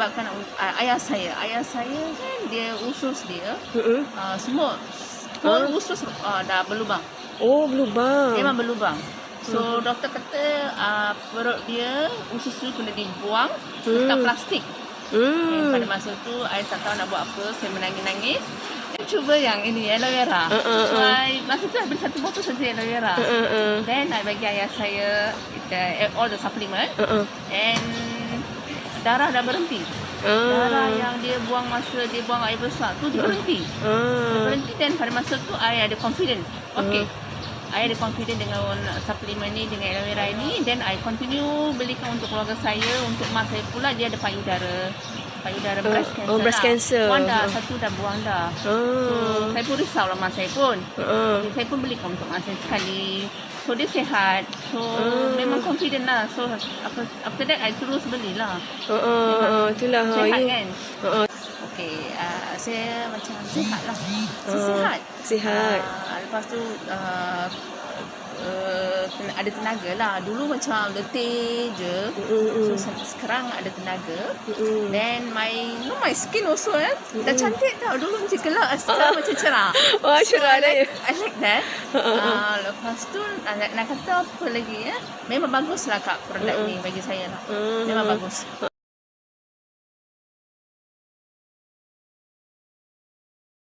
disebabkan ayah saya kan dia usus dia semua whole usus dah berlubang. Oh, berlubang. Memang berlubang. So doktor kata perut dia usus tu kena dibuang dekat plastik. Pada masa tu I tak tahu nak buat apa, saya menangis-nangis. Saya cuba yang ini aloe vera. So masa tu I beli 1 botol saja aloe vera. Then I bagi ayah saya all the supplement. And darah dah berhenti. Darah yang dia buang masa dia buang air besar tu dia berhenti. Dia berhenti, dan pada masa tu I ada confidence. Okay. I ada confident dengan suplemen ni, dengan aloe vera ini. Then I continue belikan untuk keluarga saya. Untuk mak saya pula, dia ada payudara breast cancer. Breast cancer. One dah, satu dah buang dah. So saya pun risau lah mak saya pun. Saya pun belikan untuk mak saya sekali. So dia sihat. So memang confident lah. So after that I terus belilah. Itulah sihat kan. Okay, saya macam sihat lah. Saya sihat. Lepas tu ada tenaga lah. Dulu macam letih je. So sekarang ada tenaga. Then my skin also dah cantik tau. Dulu macam gelap, sekarang macam cerah. Cerah dah. I like that. Lepas tu nak kata apa lagi Memang bagus lah Kak produk ni bagi saya lah. Memang bagus.